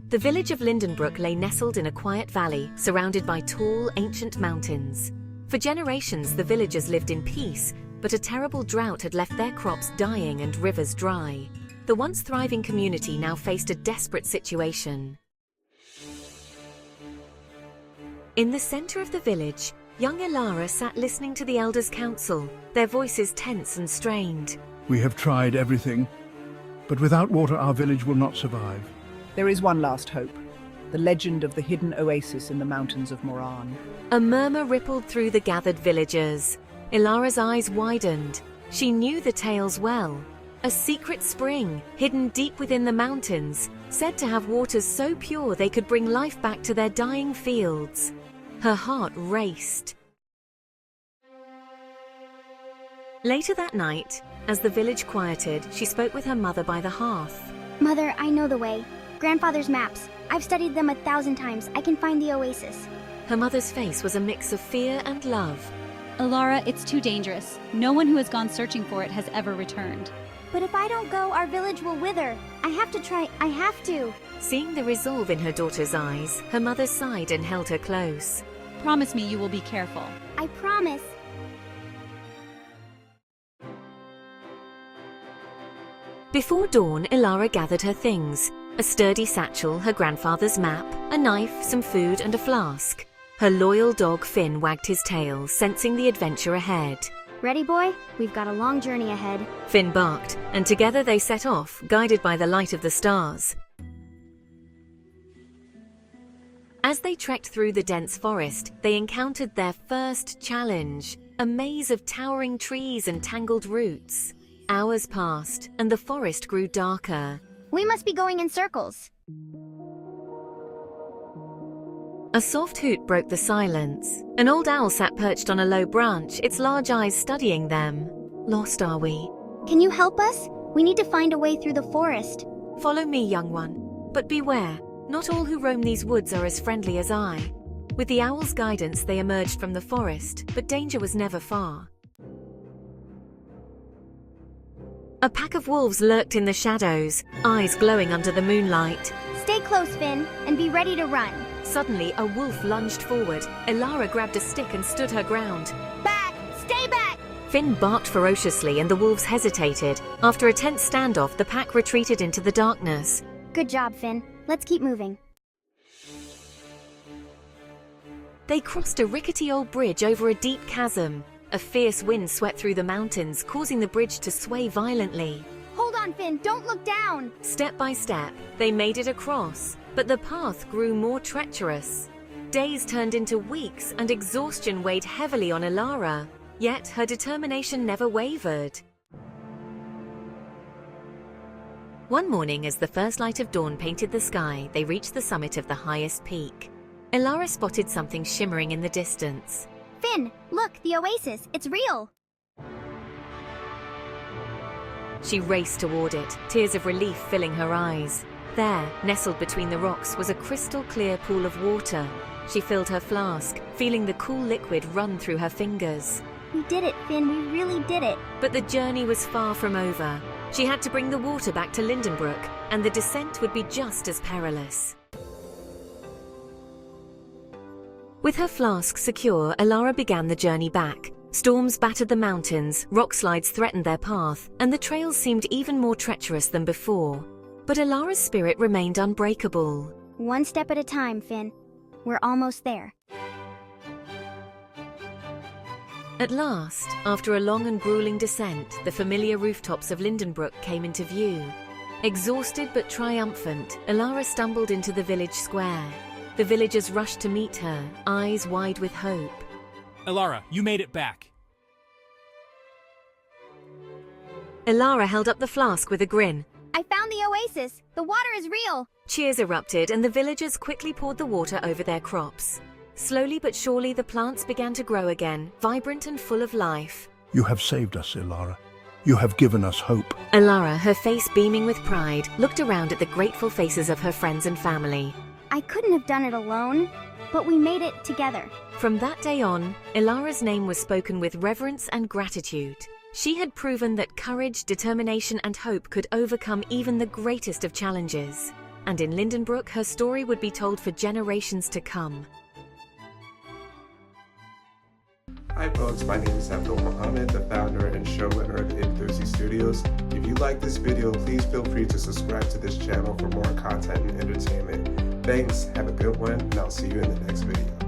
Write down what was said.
The village of Lindenbrook lay nestled in a quiet valley, surrounded by tall, ancient mountains. For generations, the villagers lived in peace, but a terrible drought had left their crops dying and rivers dry. The once thriving community now faced a desperate situation. In the center of the village, young Ilara sat listening to the elders' council, their voices tense and strained. We have tried everything, but without water our village will not survive. There is one last hope. The legend of the hidden oasis in the mountains of Moran. A murmur rippled through the gathered villagers. Ilara's eyes widened. She knew the tales well. A secret spring, hidden deep within the mountains, said to have waters so pure they could bring life back to their dying fields. Her heart raced. Later that night, as the village quieted, she spoke with her mother by the hearth. Mother, I know the way. Grandfather's maps. I've studied them 1,000 times. I can find the oasis. Her mother's face was a mix of fear and love. Ilara, it's too dangerous. No one who has gone searching for it has ever returned. But if I don't go, our village will wither. I have to try. I have to. Seeing the resolve in her daughter's eyes, her mother sighed and held her close. Promise me you will be careful. I promise. Before dawn, Ilara gathered her things. A sturdy satchel, her grandfather's map, a knife, some food and a flask. Her loyal dog Finn wagged his tail, sensing the adventure ahead. Ready, boy? We've got a long journey ahead. Finn barked, and together they set off, guided by the light of the stars. As they trekked through the dense forest, they encountered their first challenge, a maze of towering trees and tangled roots. Hours passed, and the forest grew darker. We must be going in circles. A soft hoot broke the silence. An old owl sat perched on a low branch, its large eyes studying them. Lost, are we? Can you help us? We need to find a way through the forest. Follow me, young one. But beware, not all who roam these woods are as friendly as I. With the owl's guidance, they emerged from the forest, but danger was never far. A pack of wolves lurked in the shadows, eyes glowing under the moonlight. Stay close, Finn, and be ready to run. Suddenly, a wolf lunged forward. Ilara grabbed a stick and stood her ground. Back! Stay back! Finn barked ferociously and the wolves hesitated. After a tense standoff, the pack retreated into the darkness. Good job, Finn. Let's keep moving. They crossed a rickety old bridge over a deep chasm. A fierce wind swept through the mountains, causing the bridge to sway violently. Hold on, Finn. Don't look down. Step by step, they made it across, but the path grew more treacherous. Days turned into weeks, and exhaustion weighed heavily on Ilara. Yet her determination never wavered. One morning, as the first light of dawn painted the sky, they reached the summit of the highest peak. Ilara spotted something shimmering in the distance. Finn, look, the oasis. It's real. She raced toward it, tears of relief filling her eyes. There, nestled between the rocks, was a crystal-clear pool of water. She filled her flask, feeling the cool liquid run through her fingers. We did it, Finn. We really did it. But the journey was far from over. She had to bring the water back to Lindenbrook, and the descent would be just as perilous. With her flask secure, Ilara began the journey back. Storms battered the mountains, rock slides threatened their path, and the trails seemed even more treacherous than before. But Ilara's spirit remained unbreakable. One step at a time, Finn. We're almost there. At last, after a long and grueling descent, the familiar rooftops of Lindenbrook came into view. Exhausted but triumphant, Ilara stumbled into the village square. The villagers rushed to meet her, eyes wide with hope. Ilara, you made it back. Ilara held up the flask with a grin. I found the oasis. The water is real. Cheers erupted, and the villagers quickly poured the water over their crops. Slowly but surely, the plants began to grow again, vibrant and full of life. You have saved us, Ilara. You have given us hope. Ilara, her face beaming with pride, looked around at the grateful faces of her friends and family. I couldn't have done it alone, but we made it together. From that day on, Ilara's name was spoken with reverence and gratitude. She had proven that courage, determination, and hope could overcome even the greatest of challenges. And in Lindenbrook, her story would be told for generations to come. Hi folks, my name is Abdul Muhammad, the founder and showrunner of Inthusee Studios. If you like this video, please feel free to subscribe to this channel for more content and entertainment. Thanks, have a good one, and I'll see you in the next video.